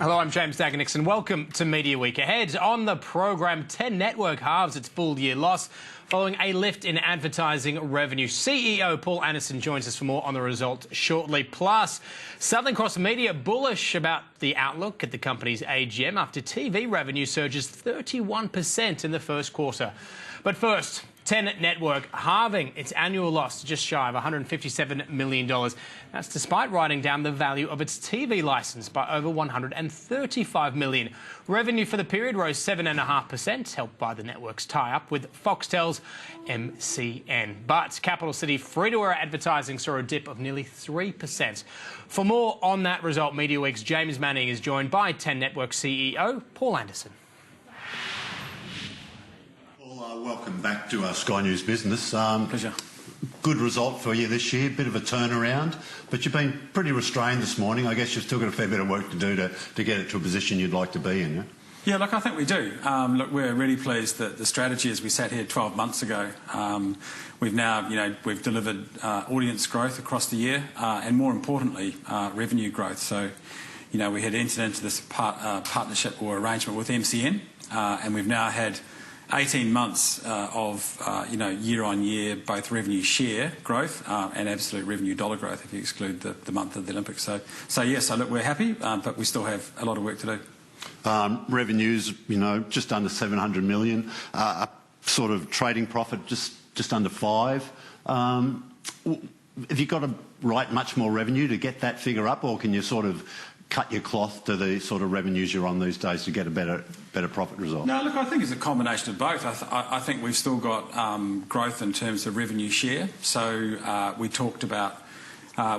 Hello, I'm James Dagenix and welcome to Media Week. Ahead on the program, 10 Network halves its full-year loss following a lift in advertising revenue. CEO Paul Anderson joins us for more on the result shortly. Plus, Southern Cross Media bullish about the outlook at the company's AGM after TV revenue surges 31% in the first quarter. But first, 10 Network halving its annual loss to just shy of $157 million. That's despite writing down the value of its TV licence by over $135 million. Revenue for the period rose 7.5%, helped by the network's tie-up with Foxtel's MCN. But Capital City free-to-air advertising saw a dip of nearly 3%. For more on that result, Media Week's James Manning is joined by 10 Network CEO Paul Anderson. Welcome back to Sky News Business. Pleasure. Good result for you this year, bit of a turnaround, but you've been pretty restrained this morning. I guess you've still got a fair bit of work to do to get it to a position you'd like to be in, yeah? Yeah, look, I think we do. Look, we're really pleased that the strategy as we sat here 12 months ago, we've now, we've delivered audience growth across the year and more importantly, revenue growth. So, we had entered into this partnership or arrangement with MCN and we've now had 18 months of, year-on-year both revenue share growth and absolute revenue dollar growth if you exclude the month of the Olympics. So yes, look, we're happy, but we still have a lot of work to do. Revenues, just under $700 million, sort of trading profit just under $5. Have you got to write much more revenue to get that figure up, or can you sort of cut your cloth to the sort of revenues you're on these days to get a better profit result? No, look, I think it's a combination of both. I think we've still got growth in terms of revenue share. So we talked about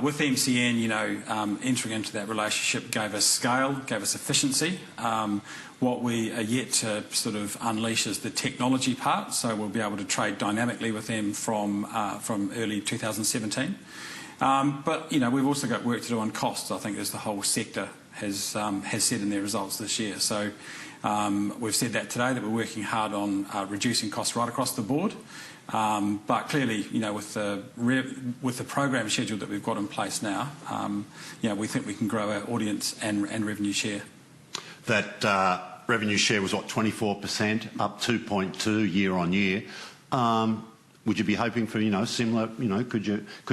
with MCN, entering into that relationship gave us scale, gave us efficiency. What we are yet to sort of unleash is the technology part. So we'll be able to trade dynamically with them from early 2017. But we've also got work to do on costs. I think as the whole sector has said in their results this year. So we've said that today, that we're working hard on reducing costs right across the board. But clearly, with the program schedule that we've got in place now, we think we can grow our audience and revenue share. That revenue share was what, 24%, up 2.2 year on year. Would you be hoping for, similar, could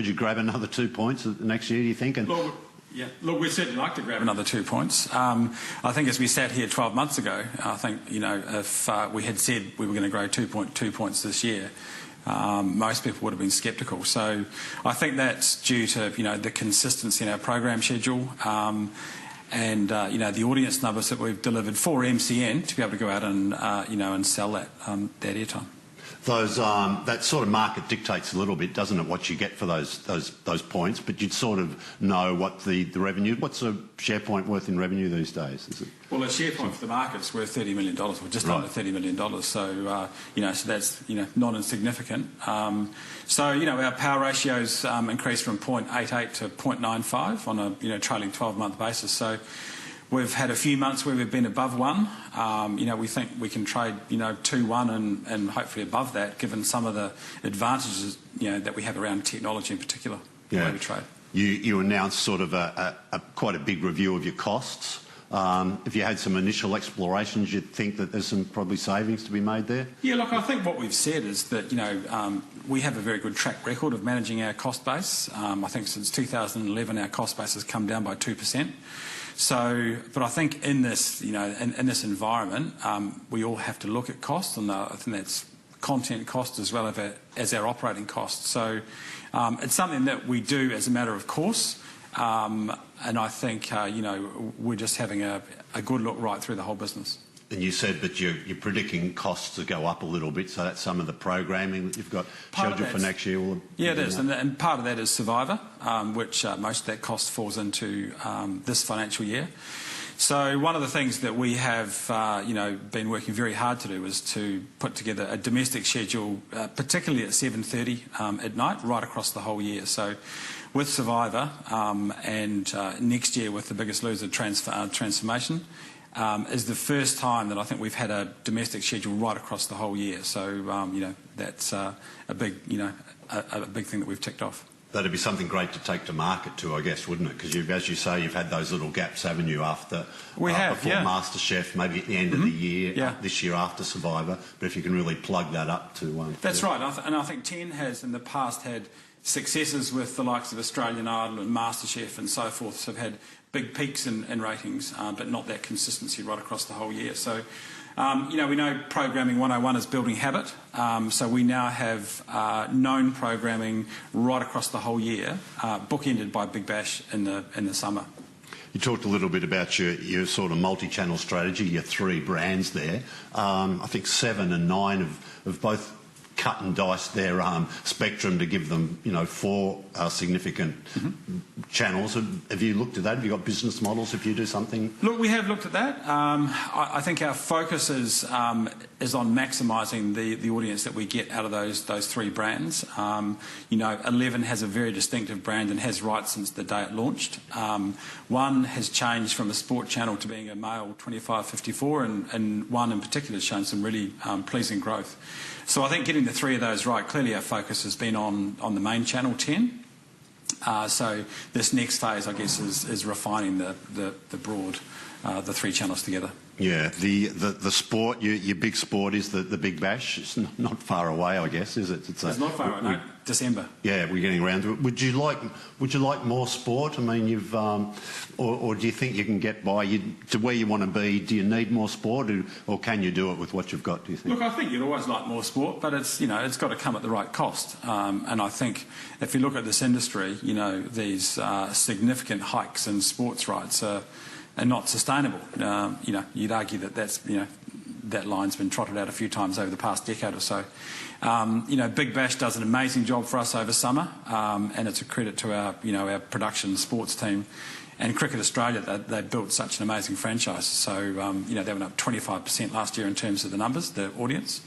you grab another 2 points next year, do you think? Look, we'd certainly like to grab another 2 points. I think as we sat here 12 months ago, I think, if we had said we were going to grow 2.2 points this year, most people would have been sceptical. So I think that's due to, the consistency in our program schedule and, the audience numbers that we've delivered for MCN to be able to go out and, and sell that airtime. That sort of market dictates a little bit, doesn't it, what you get for those points, but you'd sort of know what the revenue, what's a share point worth in revenue these days? Is it? Well, a share point for the market's worth $30 million, or just under $30 million, so, so that's, not insignificant. So, our power ratios increased from 0.88 to 0.95 on a, trailing 12-month basis, so we've had a few months where we've been above 1. We think we can trade, 2-1 and hopefully above that, given some of the advantages, that we have around technology in particular, the way we trade. You announced sort of quite a big review of your costs. If you had some initial explorations, you'd think that there's some probably savings to be made there? Yeah, look, I think what we've said is that, we have a very good track record of managing our cost base. I think since 2011 our cost base has come down by 2%. So, but I think in this, in this environment, we all have to look at costs, and I think that's content costs as well as our operating costs. So it's something that we do as a matter of course, and I think, we're just having a good look right through the whole business. And you said that you're predicting costs to go up a little bit, so that's some of the programming that you've got scheduled for next year? Yeah, it is, and part of that is Survivor, which most of that cost falls into this financial year. So one of the things that we have, been working very hard to do is to put together a domestic schedule, particularly at 7:30 at night, right across the whole year. So with Survivor and next year with The Biggest Loser transformation, is the first time that I think we've had a domestic schedule right across the whole year. So, that's a big thing that we've ticked off. That'd be something great to take to market too, I guess, wouldn't it? Because as you say, you've had those little gaps, haven't you, after before MasterChef, maybe at the end of the year, this year after Survivor. But if you can really plug that up to... That's right, and I think 10 has in the past had successes with the likes of Australian Idol and MasterChef and so forth, so have had big peaks in ratings, but not that consistency right across the whole year. So, we know Programming 101 is building habit, so we now have known programming right across the whole year, bookended by Big Bash in the summer. You talked a little bit about your sort of multi-channel strategy, your 3 brands there. I think 7 and 9 have both cut and diced their spectrum to give them, 4 significant channels. Have you looked at that? Have you got business models if you do something? Look, we have looked at that. I think our focus is on maximising the audience that we get out of those 3 brands. 11 has a very distinctive brand and has right since the day it launched. 1 has changed from a sport channel to being a male 25-54, and 1 in particular has shown some really pleasing growth. So I think getting the 3 of those right, clearly our focus has been on the main channel 10. So this next phase, I guess, is refining the broad, the 3 channels together. Yeah, the sport, your big sport is the Big Bash. It's not far away, I guess, is it? It's not far away. No, December. Yeah, we're getting around to it. Would you like more sport? I mean, you've or do you think you can get by to where you want to be? Do you need more sport, or can you do it with what you've got? Do you think? Look, I think you'd always like more sport, but it's got to come at the right cost. And I think if you look at this industry, these significant hikes in sports rights are not sustainable. You'd argue that line's been trotted out a few times over the past decade or so. Big Bash does an amazing job for us over summer, and it's a credit to our production sports team. And Cricket Australia, they built such an amazing franchise. So, they went up 25% last year in terms of the numbers, the audience.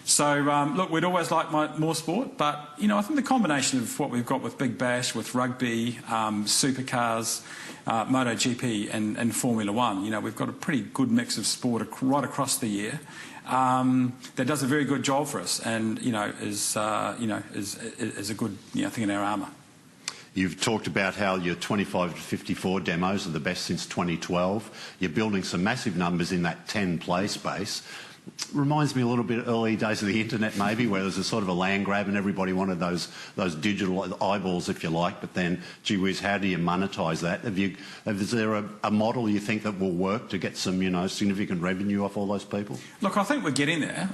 So, look, we'd always like more sport, but, I think the combination of what we've got with Big Bash, with rugby, supercars, MotoGP and Formula 1, we've got a pretty good mix of sport right across the year that does a very good job for us and, is a good thing in our armour. You've talked about how your 25 to 54 demos are the best since 2012. You're building some massive numbers in that 10 play space. Reminds me a little bit of early days of the internet, maybe, where there's a sort of a land grab and everybody wanted those digital eyeballs, if you like. But then, gee whiz, how do you monetize that? Is there a model you think that will work to get some, significant revenue off all those people? Look, I think we're getting there.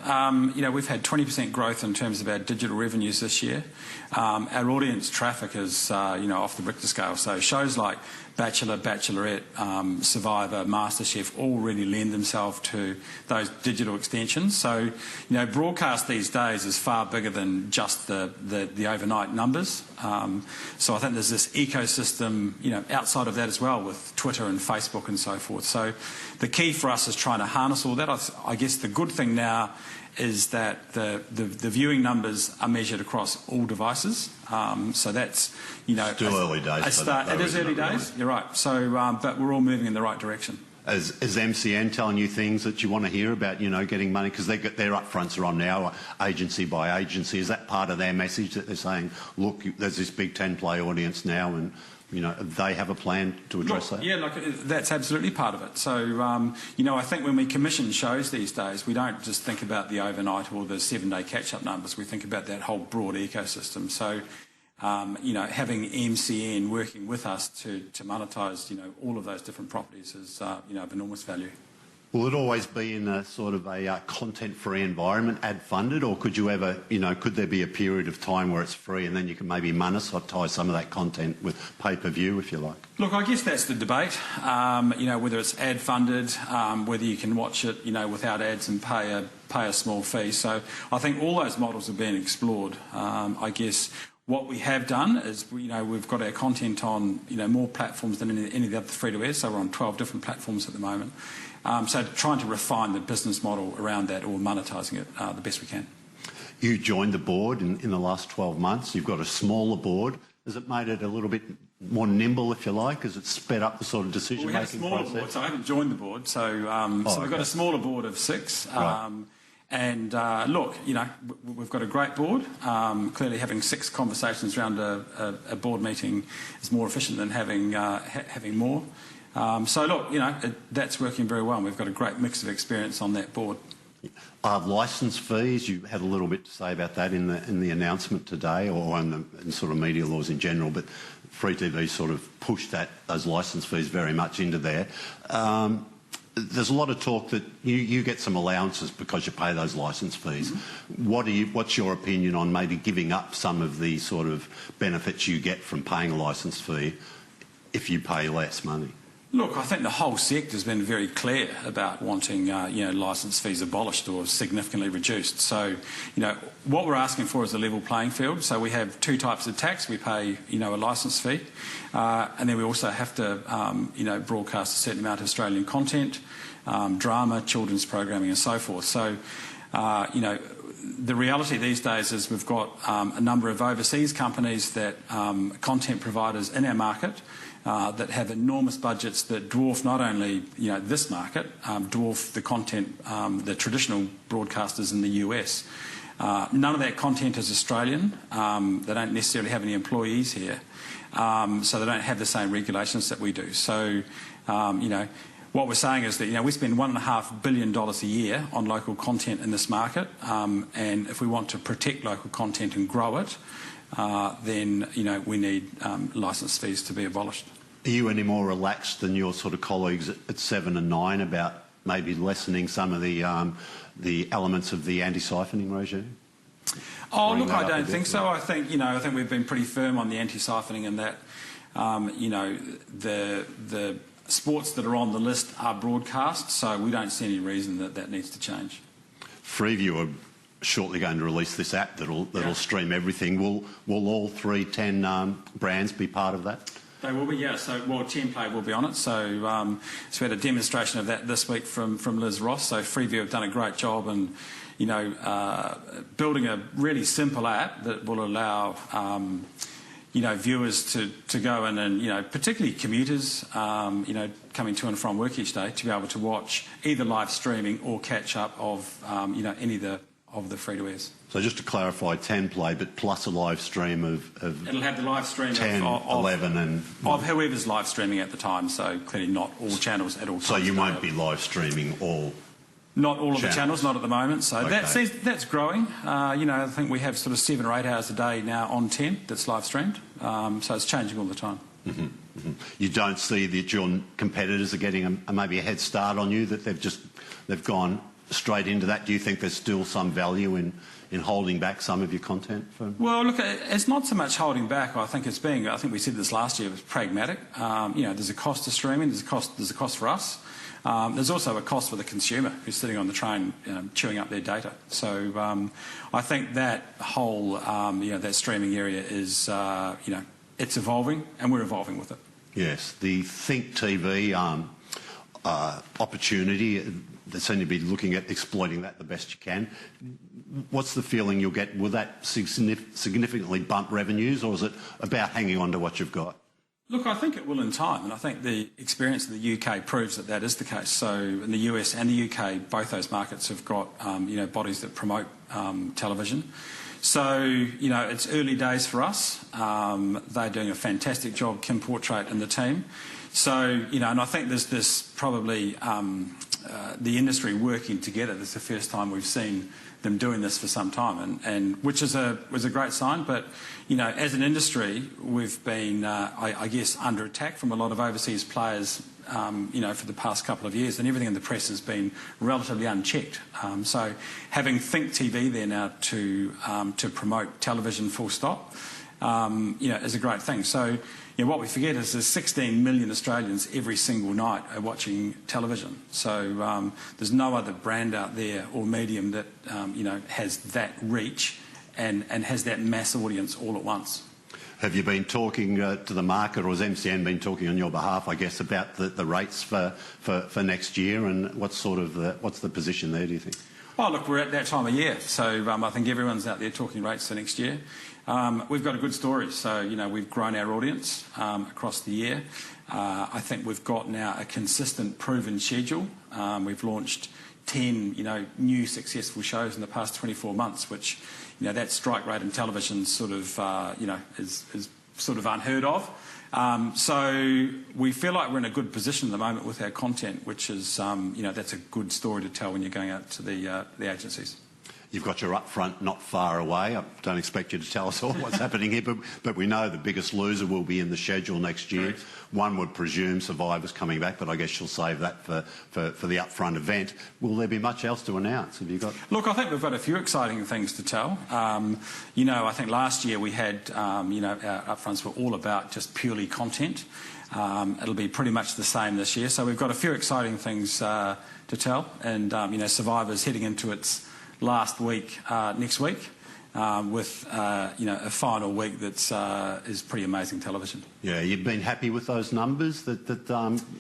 We've had 20% growth in terms of our digital revenues this year. Our audience traffic is, off the Richter scale. So shows like Bachelor, Bachelorette, Survivor, MasterChef all really lend themselves to those digital extensions. So, broadcast these days is far bigger than just the overnight numbers. So I think there's this ecosystem, outside of that as well with Twitter and Facebook and so forth. So the key for us is trying to harness all that. I guess the good thing now is that the viewing numbers are measured across all devices. So that's, still early days. It is early days, you're right. So, but we're all moving in the right direction. Is MCN telling you things that you want to hear about, getting money? Because their upfronts are on now, agency by agency. Is that part of their message that they're saying, look, there's this big 10-play audience now and, they have a plan to address that? Yeah, that's absolutely part of it. So, I think when we commission shows these days, we don't just think about the overnight or the 7-day catch-up numbers. We think about that whole broad ecosystem. So, having MCN working with us to monetise, all of those different properties is, of enormous value. Will it always be in a sort of a content-free environment, ad-funded, or could you ever, could there be a period of time where it's free and then you can maybe monetise some of that content with pay-per-view, if you like? Look, I guess that's the debate, whether it's ad-funded, whether you can watch it, without ads and pay a small fee. So I think all those models are being explored. I guess what we have done is, we've got our content on, more platforms than any of the other free-to-air, so we're on 12 different platforms at the moment. So trying to refine the business model around that or monetising it the best we can. You joined the board in the last 12 months. You've got a smaller board. Has it made it a little bit more nimble, if you like? Has it sped up the sort of decision-making process? We have a smaller board, so I haven't joined the board. So we've got a smaller board of 6. Right. And look, we've got a great board. Clearly, having 6 conversations around a board meeting is more efficient than having more. So look, that's working very well. And we've got a great mix of experience on that board. Licence fees, you had a little bit to say about that in the announcement today, or in sort of media laws in general, but Free TV sort of pushed those licence fees very much into there. There's a lot of talk that you get some allowances because you pay those licence fees. What's your opinion on maybe giving up some of the sort of benefits you get from paying a licence fee if you pay less money? Look, I think the whole sector has been very clear about wanting, licence fees abolished or significantly reduced. So, what we're asking for is a level playing field. So we have 2 types of tax. We pay, a licence fee, and then we also have to, broadcast a certain amount of Australian content, drama, children's programming, and so forth. So, the reality these days is we've got a number of overseas companies that content providers in our market. That have enormous budgets that dwarf not only this market, dwarf the content, the traditional broadcasters in the US. None of that content is Australian. They don't necessarily have any employees here, so they don't have the same regulations that we do. So, what we're saying is that we spend $1.5 billion a year on local content in this market, and if we want to protect local content and grow it, then we need licence fees to be abolished. Are you any more relaxed than your sort of colleagues at 7 and 9 about maybe lessening some of the elements of the anti-siphoning regime? Oh, look, I don't think so. I think we've been pretty firm on the anti-siphoning, and that the sports that are on the list are broadcast, so we don't see any reason that needs to change. Freeview are shortly going to release this app that'll stream everything. Will all 10 brands be part of that? They will be, yeah. So, 10play will be on it. So, we had a demonstration of that this week from Liz Ross. So, Freeview have done a great job in, building a really simple app that will allow, viewers to go in and, particularly commuters, coming to and from work each day, to be able to watch either live streaming or catch up of, any of the free-to-airs. So just to clarify, 10play, but plus a live stream of it'll have the live stream 10, of 11 and... Of whoever's live streaming at the time, so clearly not all channels at all times. So you won't be live streaming all... Not all of the channels, not at the moment. So okay. That's growing. I think we have sort of 7 or 8 hours a day now on 10 that's live streamed. So it's changing all the time. Mm-hmm. Mm-hmm. You don't see that your competitors are getting maybe a head start on you, that they've gone straight into that? Do you think there's still some value in holding back some of your content? Well, look, it's not so much holding back. I think we said this last year, it was pragmatic. There's a cost to streaming, there's a cost for us. There's also a cost for the consumer who's sitting on the train chewing up their data. So I think that whole, that streaming area is, it's evolving, and we're evolving with it. Yes, the Think TV opportunity, they seem to be looking at exploiting that the best you can. What's the feeling you'll get? Will that significantly bump revenues, or is it about hanging on to what you've got? Look, I think it will in time, and I think the experience of the UK proves that is the case. So in the US and the UK, both those markets have got bodies that promote television. So, it's early days for us. They're doing a fantastic job, Kim Portrait and the team. So, and I think there's this probably the industry working together. This is the first time we've seen them doing this for some time, and which was a great sign. But, as an industry, we've been, I guess, under attack from a lot of overseas players, for the past couple of years, and everything in the press has been relatively unchecked. So having Think TV there now to promote television full stop, is a great thing. So, what we forget is there's 16 million Australians every single night are watching television. So there's no other brand out there or medium that, has that reach and has that mass audience all at once. Have you been talking to the market, or has MCN been talking on your behalf, I guess, about the rates for next year, and what's the position there, do you think? Oh, look, we're at that time of year, so I think everyone's out there talking rates for next year. We've got a good story, so we've grown our audience across the year. I think we've got now a consistent, proven schedule. We've launched 10, new successful shows in the past 24 months, which, that strike rate in television sort of, is sort of unheard of. So we feel like we're in a good position at the moment with our content, which is, that's a good story to tell when you're going out to the agencies. You've got your upfront not far away. I don't expect you to tell us all what's happening here, but we know the biggest loser will be in the schedule next year. Correct. One would presume Survivor's coming back, but I guess you'll save that for the upfront event. Will there be much else to announce? Have you got? Look, I think we've got a few exciting things to tell. I think last year we had, our upfronts were all about just purely content. It'll be pretty much the same this year. So we've got a few exciting things to tell, and Survivor's heading into its last week next week with a final week that's is pretty amazing television. Yeah, you've been happy with those numbers that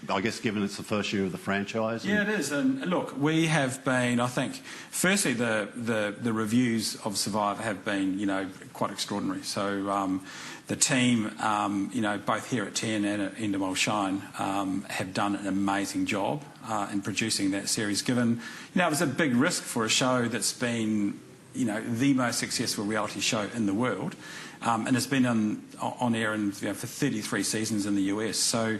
I guess given it's the first year of the franchise? Yeah, it is. And look, we have been, I think, firstly the reviews of Survivor have been quite extraordinary. So the team, both here at 10 and at Endemol Shine, have done an amazing job in producing that series, given, it was a big risk for a show that's been, the most successful reality show in the world, and it's been on air for 33 seasons in the US. So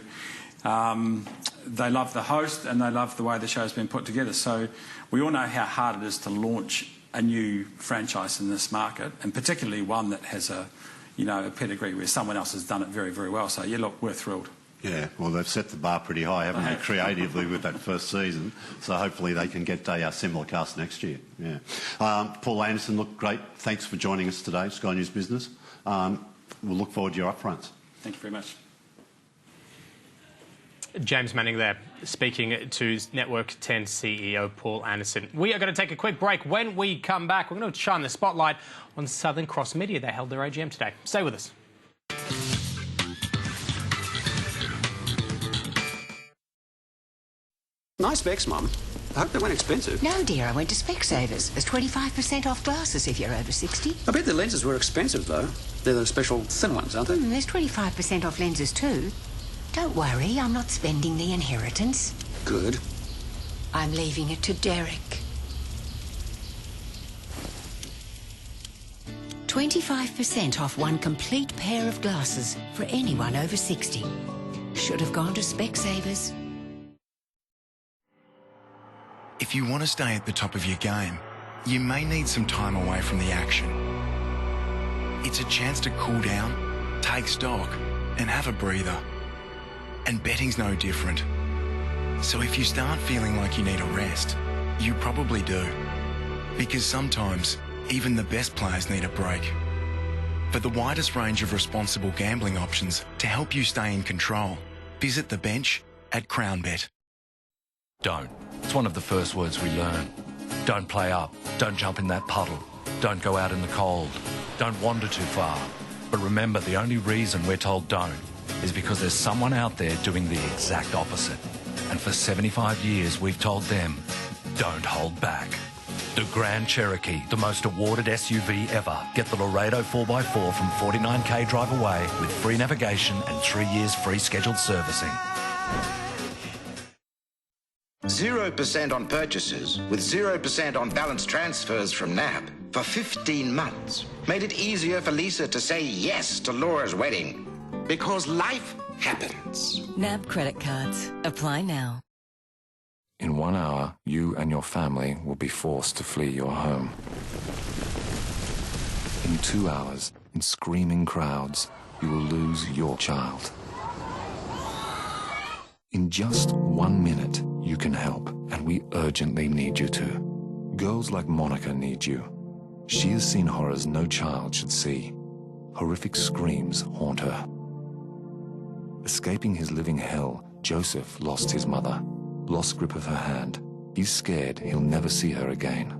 they love the host and they love the way the show's been put together. So we all know how hard it is to launch a new franchise in this market, and particularly one that has a pedigree where someone else has done it very, very well. So, yeah, look, we're thrilled. Yeah, well, they've set the bar pretty high, haven't they, creatively with that first season. So hopefully they can get a similar cast next year. Yeah. Paul Anderson, look, great. Thanks for joining us today, Sky News Business. We'll look forward to your upfronts. Thank you very much. James Manning there, speaking to Network 10 CEO Paul Anderson. We are going to take a quick break. When we come back, we're going to shine the spotlight on Southern Cross Media. They held their AGM today. Stay with us. Nice specs, Mum. I hope they weren't expensive. No, dear, I went to Specsavers. There's 25% off glasses if you're over 60. I bet the lenses were expensive, though. They're the special thin ones, aren't they? There's 25% off lenses, too. Don't worry, I'm not spending the inheritance. Good. I'm leaving it to Derek. 25% off one complete pair of glasses for anyone over 60. Should have gone to Specsavers. If you want to stay at the top of your game, you may need some time away from the action. It's a chance to cool down, take stock, and have a breather. And betting's no different. So if you start feeling like you need a rest, you probably do. Because sometimes, even the best players need a break. For the widest range of responsible gambling options to help you stay in control, visit the bench at CrownBet. Don't. It's one of the first words we learn. Don't play up. Don't jump in that puddle. Don't go out in the cold. Don't wander too far. But remember, the only reason we're told don't is because there's someone out there doing the exact opposite. And for 75 years, we've told them, don't hold back. The Grand Cherokee, the most awarded SUV ever. Get the Laredo 4x4 from 49k drive away with free navigation and 3 years free scheduled servicing. 0% on purchases with 0% on balance transfers from NAB for 15 months made it easier for Lisa to say yes to Laura's wedding. Because life happens. NAB credit cards. Apply now. In 1 hour, you and your family will be forced to flee your home. In 2 hours, in screaming crowds, you will lose your child. In just 1 minute, you can help, and we urgently need you to. Girls like Monica need you. She has seen horrors no child should see. Horrific screams haunt her. Escaping his living hell, Joseph lost his mother, lost grip of her hand. He's scared he'll never see her again.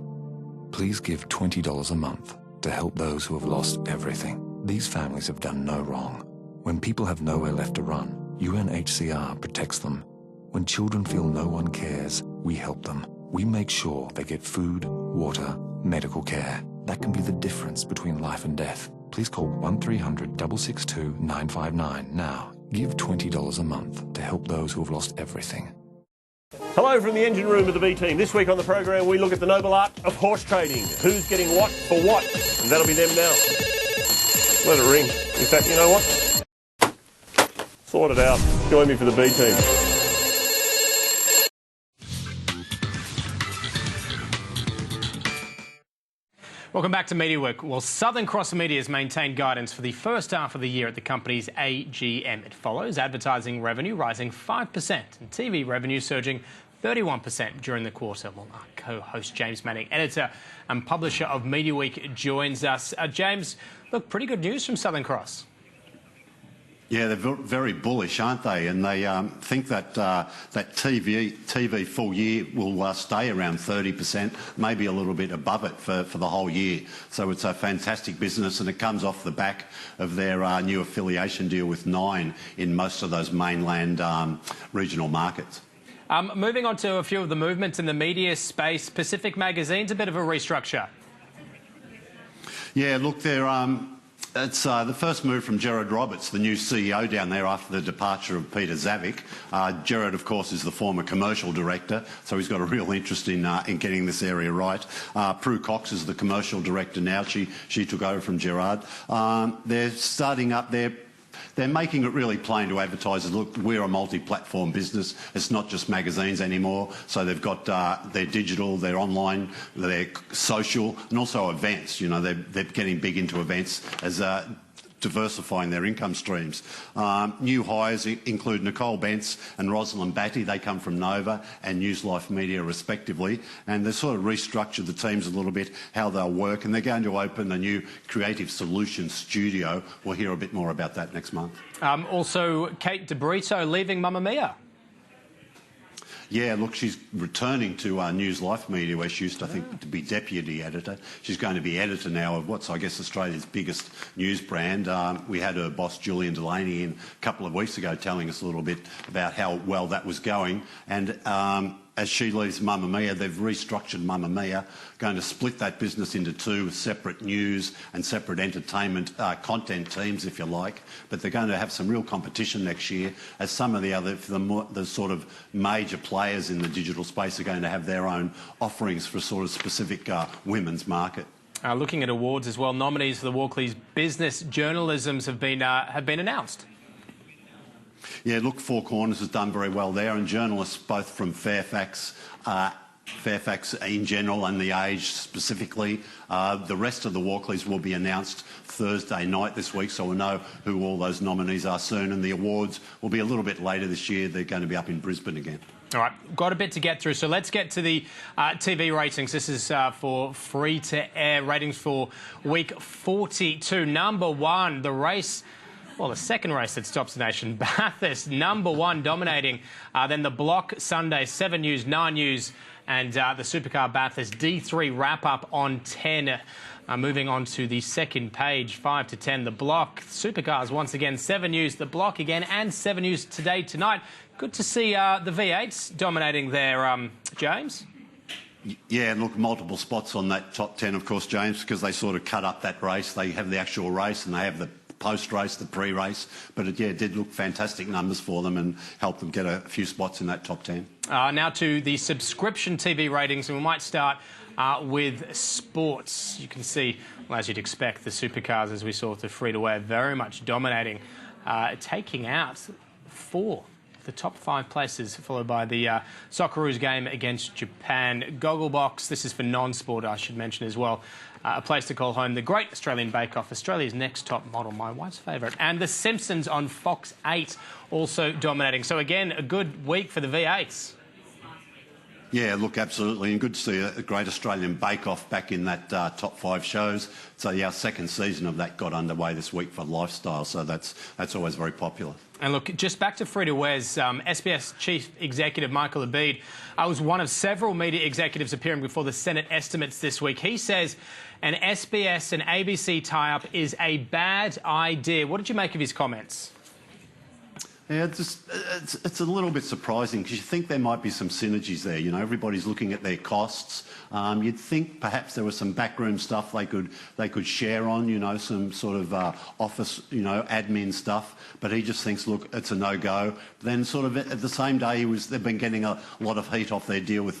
Please give $20 a month to help those who have lost everything. These families have done no wrong. When people have nowhere left to run, UNHCR protects them. When children feel no one cares, we help them. We make sure they get food, water, medical care. That can be the difference between life and death. Please call 1-300-662-959 now. Give $20 a month to help those who have lost everything. Hello from the engine room of the B team. This week on the program, we look at the noble art of horse trading. Who's getting what for what? And that'll be them now. Let it ring. In fact, you know what? Sort it out. Join me for the B team. Welcome back to Mediaweek. Well, Southern Cross Media has maintained guidance for the first half of the year at the company's AGM. It follows advertising revenue rising 5% and TV revenue surging 31% during the quarter. Well, our co-host James Manning, editor and publisher of Mediaweek, joins us. James, look, pretty good news from Southern Cross. Yeah, they're very bullish, aren't they? And they think that that TV full year will stay around 30%, maybe a little bit above it for the whole year. So it's a fantastic business, and it comes off the back of their new affiliation deal with Nine in most of those mainland regional markets. Moving on to a few of the movements in the media space, Pacific Magazine's a bit of a restructure. Yeah, look, it's the first move from Gerard Roberts, the new CEO down there after the departure of Peter Zavik. Gerard, of course, is the former commercial director, so he's got a real interest in getting this area right. Prue Cox is the commercial director now. She took over from Gerard. They're starting up there. They're making it really plain to advertisers. Look, we're a multi-platform business. It's not just magazines anymore. So they've got their digital, their online, their social, and also events. You know, they're getting big into events as diversifying their income streams. New hires include Nicole Bentz and Rosalind Batty. They come from Nova and News Life Media respectively, and they've sort of restructured the teams a little bit, how they'll work, and they're going to open a new creative solutions studio. We'll hear a bit more about that next month. Also, Kate DeBrito leaving Mamma Mia. Yeah, look, she's returning to News Life Media, where she used, I think, to be deputy editor. She's going to be editor now of what's, I guess, Australia's biggest news brand. We had her boss, Julian Delaney, in a couple of weeks ago telling us a little bit about how well that was going. And as she leaves Mamma Mia, they've restructured Mamma Mia, going to split that business into two separate news and separate entertainment content teams, if you like. But they're going to have some real competition next year, as some of the sort of major players in the digital space are going to have their own offerings for sort of specific women's market. Looking at awards as well, nominees for the Walkley's Business Journalisms have been announced. Yeah, look, Four Corners has done very well there, and journalists both from Fairfax in general and The Age specifically. The rest of the Walkleys will be announced Thursday night this week, so we'll know who all those nominees are soon, and the awards will be a little bit later this year. They're going to be up in Brisbane again. All right, got a bit to get through, so let's get to the TV ratings. This is for free-to-air ratings for week 42. Number one, the race... Well, the second race that stops the nation, Bathurst, number one, dominating. Then the Block Sunday, 7 News, 9 News, and the Supercar Bathurst D3 wrap-up on 10. Moving on to the second page, 5 to 10, the Block. Supercars once again, 7 News, the Block again, and 7 News today, tonight. Good to see the V8s dominating there, James. Yeah, and look, multiple spots on that top 10, of course, James, because they sort of cut up that race. They have the actual race and they have the post-race, the pre-race, but it did look fantastic numbers for them and helped them get a few spots in that top 10. Now to the subscription TV ratings, and we might start with sports. You can see, well, as you'd expect, the supercars, as we saw with the free-to-air, very much dominating, taking out 4 of the top 5 places, followed by the Socceroos game against Japan. Gogglebox, this is for non-sport, I should mention as well. A place to call home, the Great Australian Bake Off, Australia's Next Top Model, my wife's favourite, and The Simpsons on Fox 8 also dominating. So again, a good week for the V8s. Yeah, look, absolutely, and good to see a Great Australian Bake Off back in that top 5 shows. So our second season of that got underway this week for Lifestyle, so that's always very popular. And look, just back to free-to-airs, SBS Chief Executive Michael Abid was one of several media executives appearing before the Senate estimates this week. He says an SBS and ABC tie-up is a bad idea. What did you make of his comments? Yeah, it's a little bit surprising because you think there might be some synergies there. You know, everybody's looking at their costs. You'd think perhaps there was some backroom stuff they could share on. You know, some sort of office, you know, admin stuff. But he just thinks, look, it's a no-go. Then, sort of at the same day, they've been getting a lot of heat off their deal with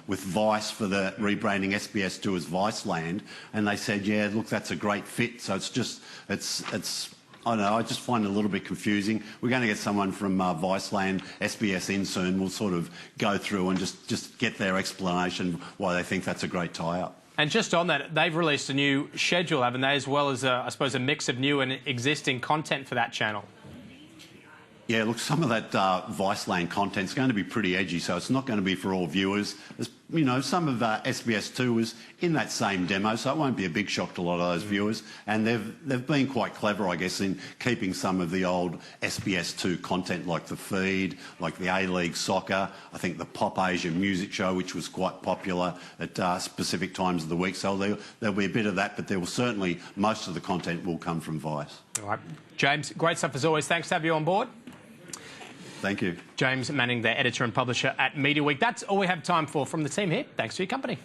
Vice for the rebranding SBS2 as Viceland, and they said, yeah, look, that's a great fit. So it's. I don't know, I just find it a little bit confusing. We're going to get someone from Viceland, SBS in soon. We'll sort of go through and just get their explanation why they think that's a great tie-up. And just on that, they've released a new schedule, haven't they, as well as, I suppose, a mix of new and existing content for that channel? Yeah, look, some of that Viceland content's going to be pretty edgy, so it's not going to be for all viewers. You know, some of SBS2 is in that same demo, so it won't be a big shock to a lot of those viewers. And they've been quite clever, I guess, in keeping some of the old SBS2 content, like the feed, like the A-League soccer, I think the Pop Asia music show, which was quite popular at specific times of the week. So there'll be a bit of that, but there will certainly, most of the content will come from Vice. All right. James, great stuff as always. Thanks to have you on board. Thank you. James Manning, the editor and publisher at Mediaweek. That's all we have time for from the team here. Thanks for your company.